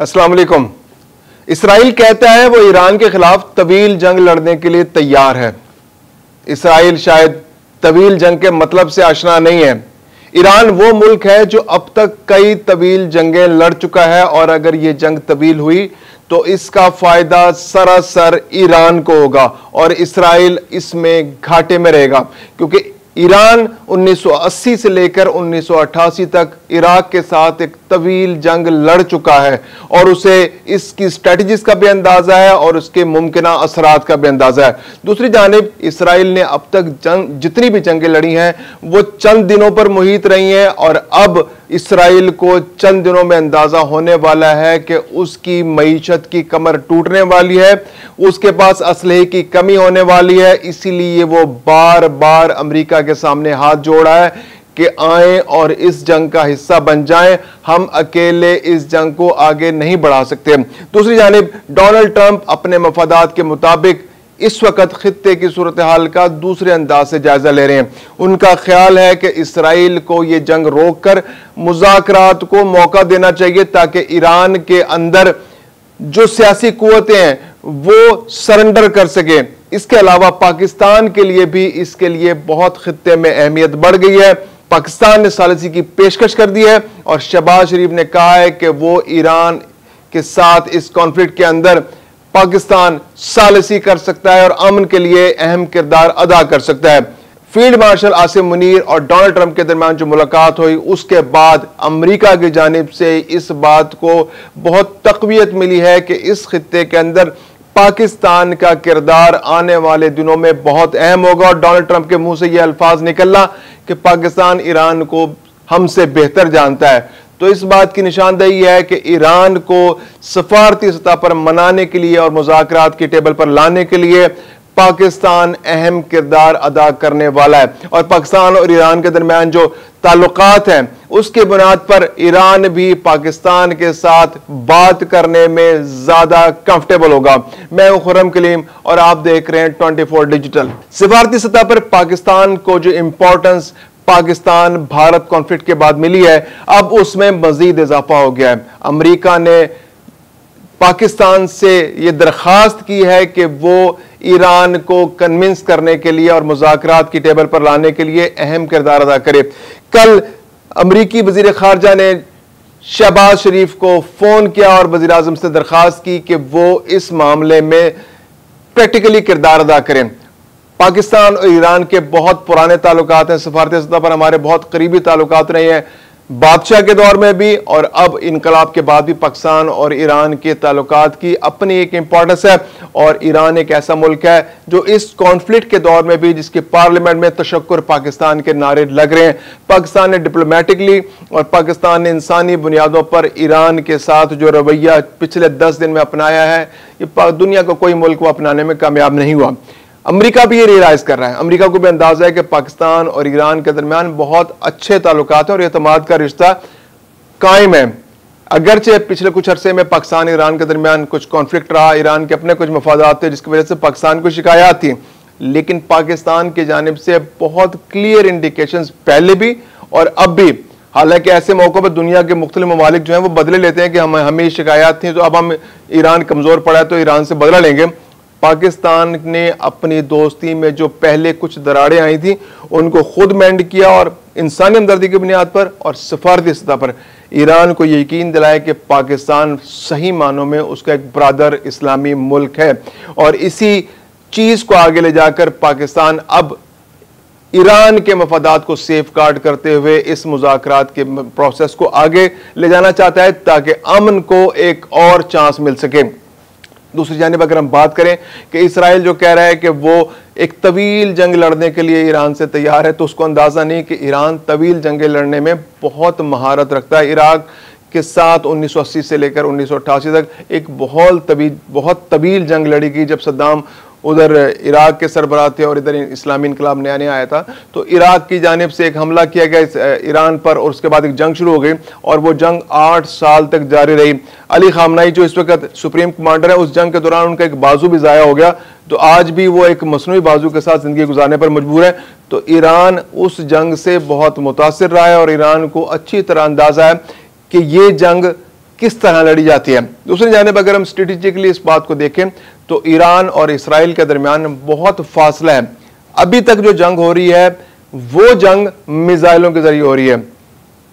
अस्सलाम वालेकुम। इसराइल कहता है वो ईरान के खिलाफ तवील जंग लड़ने के लिए तैयार है। इसराइल शायद तवील जंग के मतलब से आशना नहीं है। ईरान वो मुल्क है जो अब तक कई तवील जंगें लड़ चुका है और अगर ये जंग तवील हुई तो इसका फायदा सरासर ईरान को होगा और इसराइल इसमें घाटे में रहेगा, क्योंकि ईरान 1980 से लेकर 1988 तक इराक के साथ एक तवील जंग लड़ चुका है और उसे इसकी स्ट्रेटजीज का भी अंदाजा है और उसके मुमकिना असरात का भी अंदाजा है। दूसरी जानिब इसराइल ने अब तक जितनी भी जंगें लड़ी हैं वो चंद दिनों पर मुहित रही हैं और अब इसराइल को चंद दिनों में अंदाजा होने वाला है कि उसकी मईशत की कमर टूटने वाली है, उसके पास असलहे की कमी होने वाली है। इसीलिए वो बार बार अमेरिका के सामने हाथ जोड़ा है कि आए और इस जंग का हिस्सा बन जाएं, हम अकेले इस जंग को आगे नहीं बढ़ा सकते। दूसरी जानिब डोनाल्ड ट्रंप अपने मफादात के मुताबिक इस वक्त खित्ते की सूरत हाल का दूसरे अंदाज से जायजा ले रहे हैं। उनका ख्याल है कि इसराइल को यह जंग रोककर मुज़ाकरात को मौका देना चाहिए ताकि ईरान के अंदर जो सियासी कुव्वतें हैं वो सरेंडर कर सके। इसके अलावा पाकिस्तान के लिए भी इसके लिए बहुत खित्ते में अहमियत बढ़ गई है। पाकिस्तान ने सालिसी की पेशकश कर दी है और शहबाज शरीफ ने कहा है कि वो ईरान के साथ इस कॉन्फ्लिक्ट के अंदर पाकिस्तान सालिसी कर सकता है और अमन के लिए अहम किरदार अदा कर सकता है। फील्ड मार्शल आसिम मुनीर और डोनाल्ड ट्रंप के दरमियान जो मुलाकात हुई उसके बाद अमेरिका की जानिब से इस बात को बहुत तक़वियत मिली है कि इस खित्ते के अंदर पाकिस्तान का किरदार आने वाले दिनों में बहुत अहम होगा और डोनाल्ड ट्रंप के मुंह से यह अल्फाज निकलना कि पाकिस्तान ईरान को हमसे बेहतर जानता है, तो इस बात की निशानदेही है कि ईरान को सफारती सतह पर मनाने के लिए और मुज़ाकरात की टेबल पर लाने के लिए पाकिस्तान अहम किरदार अदा करने वाला है और पाकिस्तान और ईरान के दरमियान जो ताल्लुकात हैं उसके बुनियाद पर ईरान भी पाकिस्तान के साथ बात करने में ज्यादा कंफर्टेबल होगा। मैं हूं खुर्रम कलीम और आप देख रहे हैं 24 डिजिटल। सिफारती सतह पर पाकिस्तान को जो इंपॉर्टेंस पाकिस्तान भारत कॉन्फ्लिक्ट के बाद मिली है अब उसमें मजीद इजाफा हो गया है। अमेरिका ने पाकिस्तान से यह दरखास्त की है कि वो ईरान को कन्विंस करने के लिए और मुज़ाकरात की टेबल पर लाने के लिए अहम किरदार अदा करे। कल अमरीकी वजीर खारजा ने शहबाज शरीफ को फोन किया और वजीर आज़म से दरखास्त की कि वो इस मामले में प्रैक्टिकली किरदार अदा करें। पाकिस्तान और ईरान के बहुत पुराने ताल्लुकात हैं, सफारती सतह पर हमारे बहुत करीबी ताल्लुकात रहे हैं, बादशाह के दौर में भी और अब इनकलाब के बाद भी पाकिस्तान और ईरान के ताल्लुकात की अपनी एक इंपॉर्टेंस है और ईरान एक ऐसा मुल्क है जो इस कॉन्फ्लिक्ट के दौर में भी जिसके पार्लियामेंट में तशक्कुर पाकिस्तान के नारे लग रहे हैं। पाकिस्तान ने डिप्लोमेटिकली और पाकिस्तान ने इंसानी बुनियादों पर ईरान के साथ जो रवैया पिछले 10 दिन में अपनाया है ये दुनिया का कोई मुल्क वो अपनाने में कामयाब नहीं हुआ। अमेरिका भी ये रियलाइज कर रहा है। अमेरिका को भी अंदाजा है कि पाकिस्तान और ईरान के दरमियान बहुत अच्छे ताल्लुकात हैं और एतमाद का रिश्ता कायम है। अगरचे पिछले कुछ अरसे में पाकिस्तान ईरान के दरमियान कुछ कॉन्फ्लिक्ट रहा, ईरान के अपने कुछ मफादात थे जिसकी वजह से पाकिस्तान को शिकायत थी, लेकिन पाकिस्तान की जानिब से बहुत क्लियर इंडिकेशंस पहले भी और अब भी, हालांकि ऐसे मौकों पर दुनिया के मुख्तलिफ ममालिक जो हैं वो बदले लेते हैं कि हमें शिकायत थी तो अब हम ईरान कमजोर पड़ा है तो ईरान से बदला लेंगे। पाकिस्तान ने अपनी दोस्ती में जो पहले कुछ दरारें आई थी उनको खुद मेंड किया और इंसानी हमदर्दी की बुनियाद पर और सफारती सतह पर ईरान को यकीन दिलाया कि पाकिस्तान सही मानों में उसका एक ब्रादर इस्लामी मुल्क है और इसी चीज को आगे ले जाकर पाकिस्तान अब ईरान के मफादात को सेफ गार्ड करते हुए इस मुज़ाकरात के प्रोसेस को आगे ले जाना चाहता है ताकि अमन को एक और चांस मिल सके। दूसरी जानिब अगर हम बात करें कि इसराइल जो कह रहा है कि वो एक तवील जंग लड़ने के लिए ईरान से तैयार है, तो उसको अंदाजा नहीं कि ईरान तवील जंगें लड़ने में बहुत महारत रखता है। इराक के साथ 1980 से लेकर 1988 तक एक बहुत तवील जंग लड़ी गई जब सद्दाम उधर इराक के सरबराह थे और इधर इस्लामी इनकलाब नया नया आया था, तो इराक की जानिब से एक हमला किया गया ईरान पर और उसके बाद एक जंग शुरू हो गई और वो जंग 8 साल तक जारी रही। अली खामनाई जो इस वक्त सुप्रीम कमांडर है, उस जंग के दौरान उनका एक बाजू भी ज़ाया हो गया, तो आज भी वो एक मसनूई बाजू के साथ जिंदगी गुजारने पर मजबूर है। तो ईरान उस जंग से बहुत मुतासिर रहा है और ईरान को अच्छी तरह अंदाजा है कि ये जंग किस तरह लड़ी जाती है। दूसरी जानिब अगर हम स्ट्रेटेजिकली इस बात को देखें तो ईरान और इसराइल के दरमियान बहुत फासला है। अभी तक जो जंग हो रही है वो जंग मिसाइलों के जरिए हो रही है।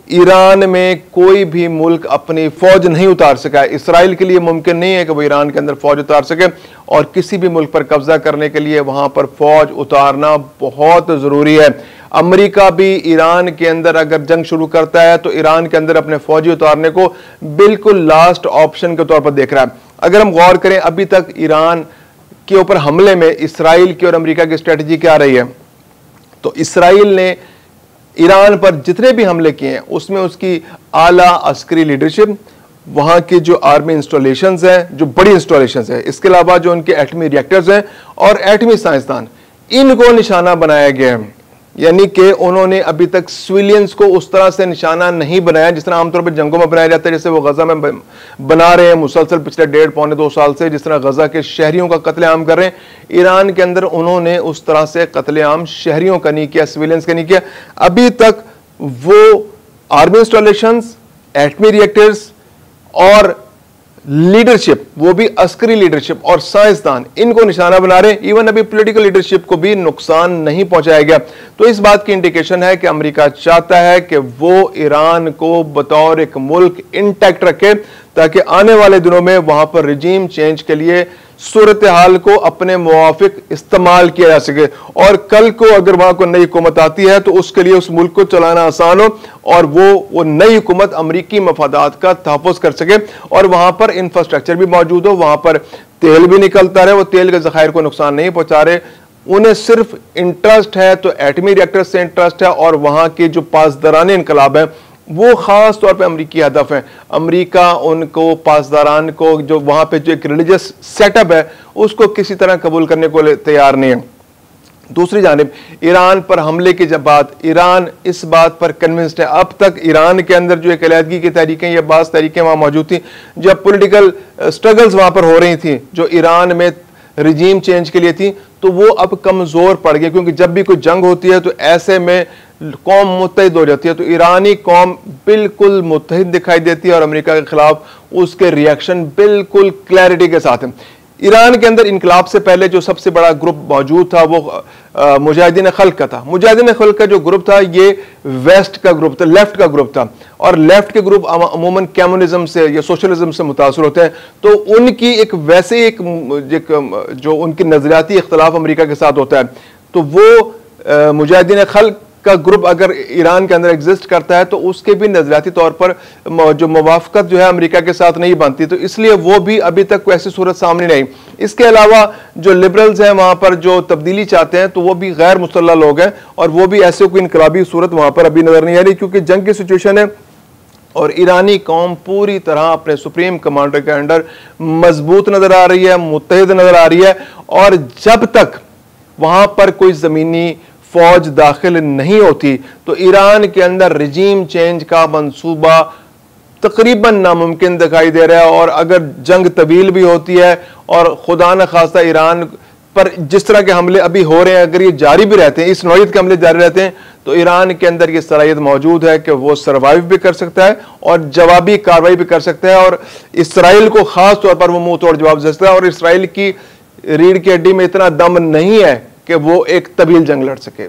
ईरान में कोई भी मुल्क अपनी फौज नहीं उतार सका है। इसराइल के लिए मुमकिन नहीं है कि वो ईरान के अंदर फौज उतार सके, और किसी भी मुल्क पर कब्जा करने के लिए वहां पर फौज उतारना बहुत जरूरी है। अमेरिका भी ईरान के अंदर अगर जंग शुरू करता है तो ईरान के अंदर अपने फौजी उतारने को बिल्कुल लास्ट ऑप्शन के तौर पर देख रहा है। अगर हम गौर करें अभी तक ईरान के ऊपर हमले में इसराइल की और अमेरिका की स्ट्रेटजी क्या रही है, तो इसराइल ने ईरान पर जितने भी हमले किए हैं उसमें उसकी आला अस्करी लीडरशिप, वहां की जो आर्मी इंस्टॉलेशंस हैं, जो बड़ी इंस्टॉलेशंस हैं, इसके अलावा जो उनके एटमी रिएक्टर्स हैं और एटमी साइंसदान, इनको निशाना बनाया गया है। यानी कि उन्होंने अभी तक सिविलियंस को उस तरह से निशाना नहीं बनाया जिस तरह आमतौर पर जंगों में बनाया जाता है, जैसे वो गजा में बना रहे हैं मुसलसल पिछले 1.5-पौने 2 साल से, जिस तरह गजा के शहरियों का कत्लेआम कर रहे हैं। ईरान के अंदर उन्होंने उस तरह से कत्लेआम शहरियों का नहीं किया, सिविलियंस का नहीं किया। अभी तक वो आर्मी इंस्टॉलेशंस, एटमी रिएक्टर्स और लीडरशिप, वो भी अस्करी लीडरशिप और साइंसदान, इनको निशाना बना रहे हैं। इवन अभी पॉलिटिकल लीडरशिप को भी नुकसान नहीं पहुंचाया गया। तो इस बात की इंडिकेशन है कि अमेरिका चाहता है कि वो ईरान को बतौर एक मुल्क इंटैक्ट रखे, ताकि आने वाले दिनों में वहां पर रिजीम चेंज के लिए सूरत हाल को अपने मुवाफिक इस्तेमाल किया जा सके, और कल को अगर वहां को नई हुकूमत आती है तो उसके लिए उस मुल्क को चलाना आसान हो, और वो नई हुकूमत अमरीकी मफादात का तहफ़्फ़ुज़ कर सके, और वहां पर इंफ्रास्ट्रक्चर भी मौजूद हो, वहां पर तेल भी निकलता रहे, वो तेल के ज़खायर को नुकसान नहीं पहुंचा रहे। उन्हें सिर्फ इंटरेस्ट है तो एटमी रिएक्टर से इंटरेस्ट है, और वहां के जो पासदारान इनकलाब है वो खास तौर पे अमरीकी हदफ है। अमरीका उनको पासदारान को, जो वहां पे जो एक रिलीजियस सेटअप है, उसको किसी तरह कबूल करने को तैयार नहीं है। दूसरी जानिब ईरान पर हमले की जब बात, ईरान इस बात पर कन्विंस्ड है। अब तक ईरान के अंदर जो एक अलहदगी की तहरीकें या बाज़ तहरीकें वहां मौजूद थी, जब पॉलिटिकल स्ट्रगल्स वहां पर हो रही थी जो ईरान में रिजीम चेंज के लिए थी, तो वो अब कमजोर पड़ गई, क्योंकि जब भी कोई जंग होती है तो ऐसे में कौम मुत्तहिद हो जाती है। तो ईरानी कौम बिल्कुल मुत्तहिद दिखाई देती है और अमेरिका के खिलाफ उसके रिएक्शन बिल्कुल क्लैरिटी के साथ है। ईरान के अंदर इनकलाब से पहले जो सबसे बड़ा ग्रुप मौजूद था वो मुजाहिदीन खल्क का था। मुजाहिदीन खल्क का जो ग्रुप था ये वेस्ट का ग्रुप था, लेफ्ट का ग्रुप था, और लेफ्ट के ग्रुप अमूमन कम्युनिज्म से या सोशलिज्म से मुतासर होते हैं। तो उनकी एक वैसे एक जो उनकी नजरियाती इख्तलाफ अमेरिका के साथ होता है, तो वो मुजाहिदीन खल्क का ग्रुप अगर ईरान के अंदर एग्जिस्ट करता है तो उसके भी नजरियाती तौर पर जो मुवाफकत जो है अमेरिका के साथ नहीं बनती, तो इसलिए वो भी अभी तक कोई ऐसी सूरत सामने नहीं। इसके अलावा जो लिबरल्स हैं वहां पर जो तब्दीली चाहते हैं तो वो भी गैर मुसल्लह लोग हैं, और वो भी ऐसे कोई इनकलाबी सूरत वहां पर अभी नजर नहीं आ रही, क्योंकि जंग की सिचुएशन है और ईरानी कौम पूरी तरह अपने सुप्रीम कमांडर के अंडर मजबूत नजर आ रही है, मुत्तहिद नजर आ रही है। और जब तक वहां पर कोई जमीनी फौज दाखिल नहीं होती तो ईरान के अंदर रिजीम चेंज का मंसूबा तकरीबन नामुमकिन दिखाई दे रहा है। और अगर जंग तवील भी होती है और खुदा न खास्ता ईरान पर जिस तरह के हमले अभी हो रहे हैं, अगर ये जारी भी रहते हैं, इस नौइयत के हमले जारी रहते हैं, तो ईरान के अंदर ये सलाहियत मौजूद है कि वो सर्वाइव भी कर सकता है और जवाबी कार्रवाई भी कर सकता है, और इसराइल को खास तौर पर वो मुंह तोड़ जवाब दे सकता है। और इसराइल की रीढ़ की हड्डी में इतना दम नहीं है कि वो एक तवील जंग लड़ सके।